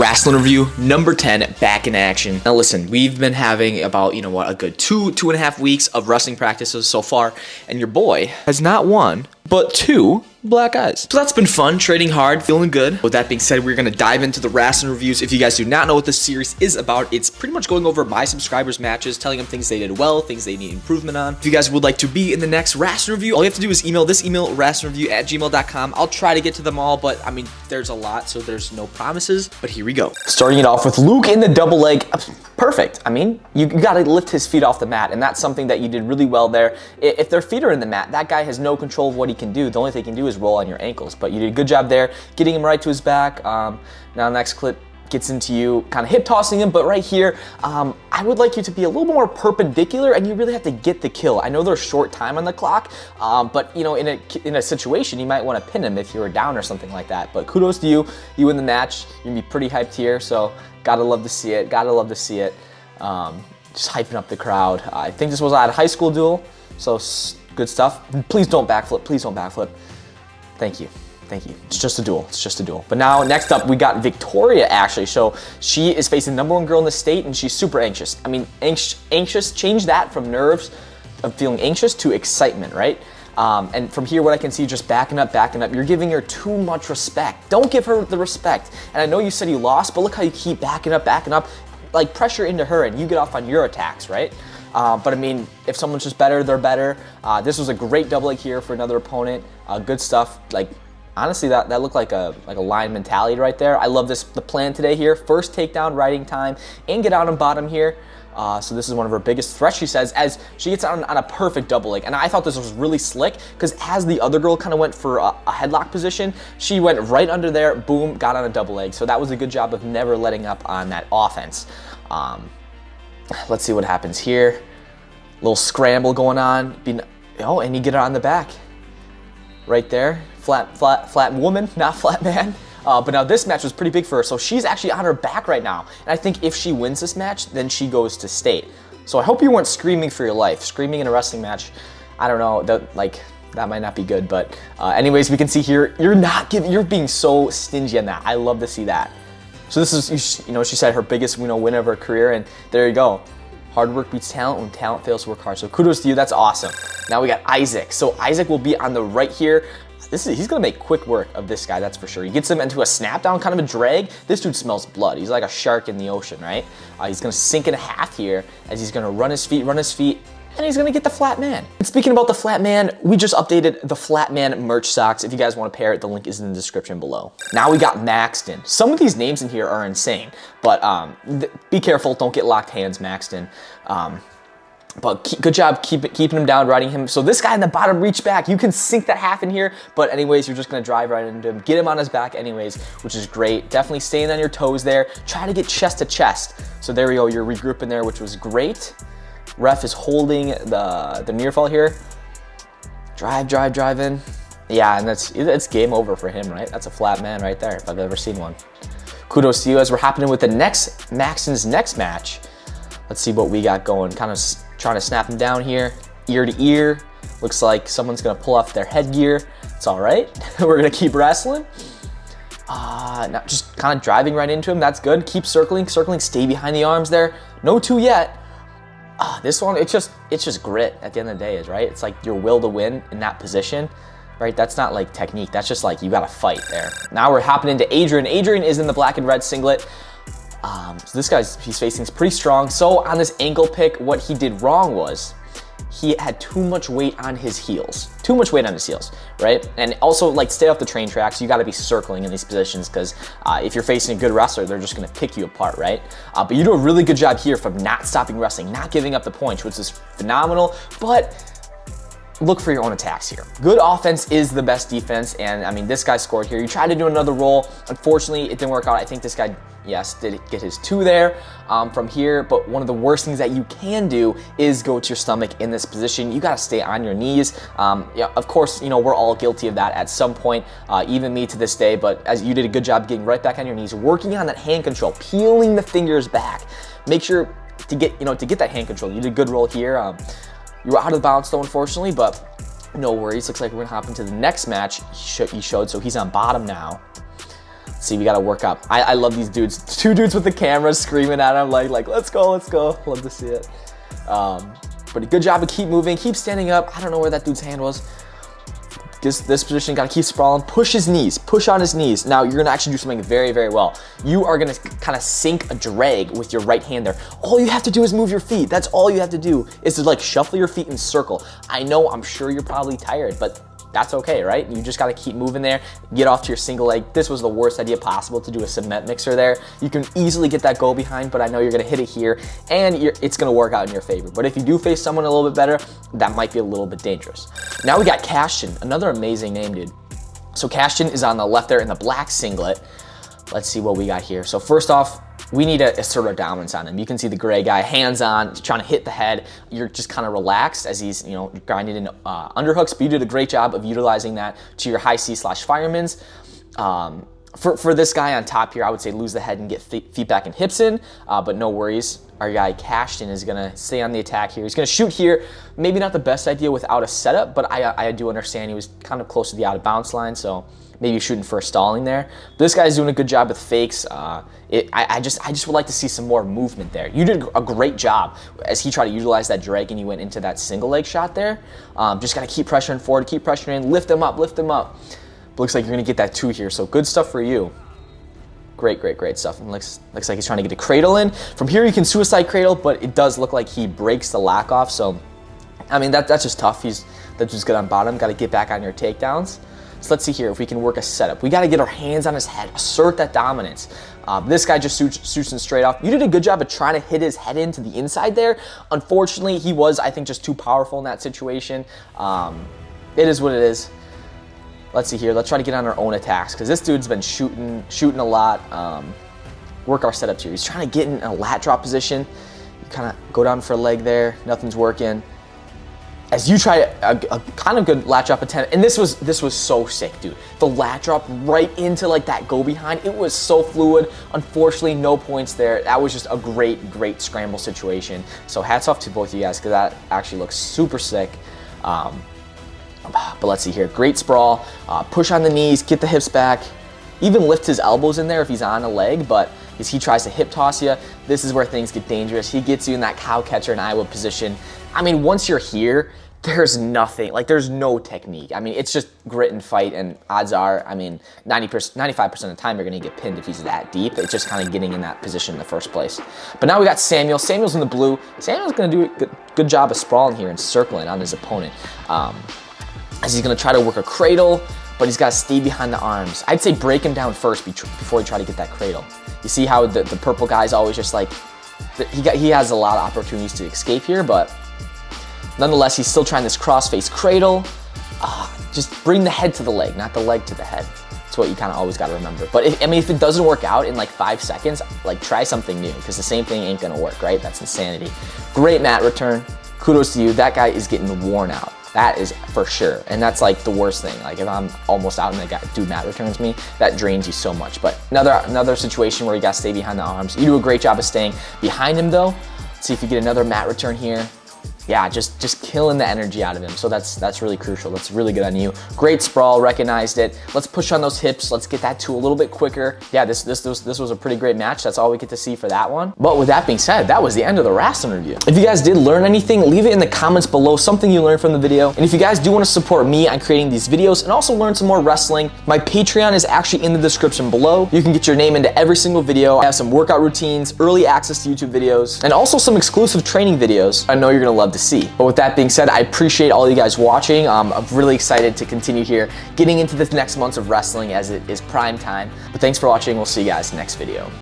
Wrastlin review number 10, back in action. Now listen, we've been having about, a good two and a half weeks of wrestling practices so far, and your boy has not one, but 2 black eyes. So that's been fun, trading hard, feeling good. With that being said, we're gonna dive into the Wrastlin reviews. If you guys do not know what this series is about, it's pretty much going over my subscribers' matches, telling them things they did well, things they need improvement on. If you guys would like to be in the next Wrastlin review, all you have to do is email this email, wrastlinreview@gmail.com. I'll try to get to them all, but I mean, there's a lot, so there's no promises, but here we go. Starting it off with Luke in the double leg. Perfect. I mean, you gotta lift his feet off the mat, and that's something that you did really well there. If their feet are in the mat, that guy has no control of what he can do. The only thing he can do is roll on your ankles, but you did a good job there, getting him right to his back. Now next clip gets into you kind of hip tossing him, but right here, I would like you to be a little more perpendicular, and you really have to get the kill. I know there's short time on the clock, but in a situation, you might want to pin him if you were down or something like that. But kudos to you. You win the match. You're gonna be pretty hyped here, so gotta love to see it. Gotta love to see it. Just hyping up the crowd. I think this was at a high school duel, so good stuff. Please don't backflip. Please don't backflip. Thank you. Thank you. It's just a duel. It's just a duel. But now, next up, we got Victoria, actually. So she is facing the #1 girl in the state, and she's super anxious. I mean, anxious, change that from nerves of feeling anxious to excitement, right? And from here, what I can see, just backing up. You're giving her too much respect. Don't give her the respect. And I know you said you lost, but look how you keep backing up. Like, pressure into her, and you get off on your attacks, right? But I mean, if someone's just better, they're better. This was a great double leg here for another opponent. Good stuff. Like, honestly, that looked like a line mentality right there. I love the plan today here. First takedown, riding time, and get out on bottom here. So this is one of her biggest threats, she says, as she gets on a perfect double leg. And I thought this was really slick, because as the other girl kind of went for a headlock position, she went right under there, boom, got on a double leg. So that was a good job of never letting up on that offense. Let's see what happens here. Little scramble going on. And you get her on the back. Right there. Flat woman, not flat man. But now this match was pretty big for her, so she's actually on her back right now. And I think if she wins this match, then she goes to state. So I hope you weren't screaming for your life. Screaming in a wrestling match, I don't know, that might not be good. But anyways, we can see here, you're being so stingy on that. I love to see that. So this is, she said her biggest win of her career, and there you go. Hard work beats talent when talent fails to work hard. So kudos to you, that's awesome. Now we got Isaac. So Isaac will be on the right here. He's gonna make quick work of this guy, that's for sure. He gets him into a snap down, kind of a drag. This dude smells blood. He's like a shark in the ocean, right? He's gonna sink in half here as he's gonna run his feet, and he's gonna get the flat man. And speaking about the flat man, we just updated the flat man merch socks. If you guys wanna pair it, the link is in the description below. Now we got Maxson. Some of these names in here are insane, but be careful, don't get locked hands, Maxson. But good job keeping him down, riding him. So this guy in the bottom reach back, you can sink that half in here, but anyways, you're just gonna drive right into him, get him on his back anyways, which is great. Definitely staying on your toes there. Try to get chest to chest. So there we go, you're regrouping there, which was great. Ref is holding the near fall here. Drive in. Yeah, and it's game over for him, right? That's a flat man right there, if I've ever seen one. Kudos to you as we're happening with the Maxson's next match. Let's see what we got going. Kind of trying to snap him down here, ear to ear. Looks like someone's gonna pull off their headgear. It's all right. We're gonna keep wrestling. Now just kind of driving right into him. That's good. Keep circling. Stay behind the arms there. No 2 yet. This one, it's just grit at the end of the day, right? It's like your will to win in that position, right? That's not like technique. That's just like you gotta fight there. Now we're hopping into Adrian. Adrian is in the black and red singlet. So this guy's he's facing is pretty strong. So on this ankle pick, what he did wrong was he had too much weight on his heels. Right? And also, like, stay off the train tracks. You got to be circling in these positions, because if you're facing a good wrestler, they're just going to pick you apart, right? But you do a really good job here from not stopping wrestling, not giving up the points, which is phenomenal. But look for your own attacks here. Good offense is the best defense, and I mean, this guy scored here. You tried to do another roll. Unfortunately, it didn't work out. I think this guy, yes, did get his 2 there from here, but one of the worst things that you can do is go to your stomach in this position. You gotta stay on your knees. Yeah, of course, we're all guilty of that at some point, even me to this day, but as you did a good job getting right back on your knees, working on that hand control, peeling the fingers back. Make sure to get that hand control. You did a good roll here. You were out of the bounce though, unfortunately, but no worries. Looks like we're gonna hop into the next match he showed, so he's on bottom now. See, we gotta work up. I love these dudes. 2 dudes with the cameras screaming at him like, let's go, let's go. Love to see it. But a good job of keep moving, keep standing up. I don't know where that dude's hand was. This position, gotta keep sprawling. Push his knees, push on his knees. Now you're gonna actually do something very, very well. You are gonna kind of sink a drag with your right hand there. All you have to do is move your feet. That's all you have to do is to like shuffle your feet in circle. I know, I'm sure you're probably tired, but that's okay, right? You just gotta keep moving there, get off to your single leg. This was the worst idea possible to do a cement mixer there. You can easily get that goal behind, but I know you're gonna hit it here and it's gonna work out in your favor. But if you do face someone a little bit better, that might be a little bit dangerous. Now we got Cashton, another amazing name, dude. So Cashton is on the left there in the black singlet. Let's see what we got here. So first off, we need to assert our dominance on him. You can see the gray guy, hands on, trying to hit the head. You're just kind of relaxed as he's, you know, grinding in underhooks, but you did a great job of utilizing that to your high C/fireman's. For this guy on top here, I would say lose the head and get feet back and hips in, but no worries. Our guy Cashton is gonna stay on the attack here. He's gonna shoot here. Maybe not the best idea without a setup, but I do understand he was kind of close to the out of bounds line, so maybe shooting for a stalling there. This guy's doing a good job with fakes. I just would like to see some more movement there. You did a great job as he tried to utilize that drag and you went into that single leg shot there. Just gotta keep pressuring forward, keep pressuring, lift him up, lift him up. Looks like you're gonna get that 2 here, so good stuff for you. Great, great, great stuff. And looks like he's trying to get a cradle in. From here you can suicide cradle, but it does look like he breaks the lock off, so I mean that's just tough. That's just good on bottom, gotta get back on your takedowns. So let's see here if we can work a setup. We got to get our hands on his head, assert that dominance. This guy just shoots him straight off. You did a good job of trying to hit his head into the inside there. Unfortunately, he was, I think, just too powerful in that situation. It is what it is. Let's see here. Let's try to get on our own attacks because this dude's been shooting a lot. Work our setups here. He's trying to get in a lat drop position. You kind of go down for a leg there. Nothing's working. As you try a kind of good lat drop attempt, and this was so sick, dude. The lat drop right into like that go behind, it was so fluid. Unfortunately, no points there. That was just a great scramble situation. So hats off to both of you guys because that actually looks super sick. But let's see here, great sprawl, push on the knees, get the hips back, even lift his elbows in there if he's on a leg, but as he tries to hip toss you, this is where things get dangerous. He gets you in that cow catcher and Iowa position. I mean, once you're here, there's nothing, like there's no technique. I mean, it's just grit and fight, and odds are, I mean, 95% of the time you're gonna get pinned if he's that deep. It's just kind of getting in that position in the first place. But now we got Samuel. Samuel's in the blue. Samuel's gonna do a good job of sprawling here and circling on his opponent. As he's gonna try to work a cradle, but he's gotta stay behind the arms. I'd say break him down first before you try to get that cradle. You see how the purple guy's always just like, he has a lot of opportunities to escape here, but nonetheless, he's still trying this cross-face cradle. Just bring the head to the leg, not the leg to the head. That's what you kind of always got to remember. But if it doesn't work out in like 5 seconds, like try something new because the same thing ain't gonna work, right? That's insanity. Great mat return. Kudos to you. That guy is getting worn out. That is for sure. And that's like the worst thing. Like if I'm almost out and the dude mat returns me, that drains you so much. But another situation where you got to stay behind the arms. You do a great job of staying behind him though. Let's see if you get another mat return here. Yeah, just killing the energy out of him. So that's really crucial. That's really good on you. Great sprawl, recognized it. Let's push on those hips. Let's get that to a little bit quicker. Yeah, this was a pretty great match. That's all we get to see for that one. But with that being said, that was the end of the Wrastlin review. If you guys did learn anything, leave it in the comments below, something you learned from the video. And if you guys do want to support me on creating these videos and also learn some more wrestling, my Patreon is actually in the description below. You can get your name into every single video. I have some workout routines, early access to YouTube videos, and also some exclusive training videos I know you're gonna love to see. But with that being said, I appreciate all you guys watching. I'm really excited to continue here, getting into the next months of wrestling as it is prime time. But thanks for watching. We'll see you guys next video.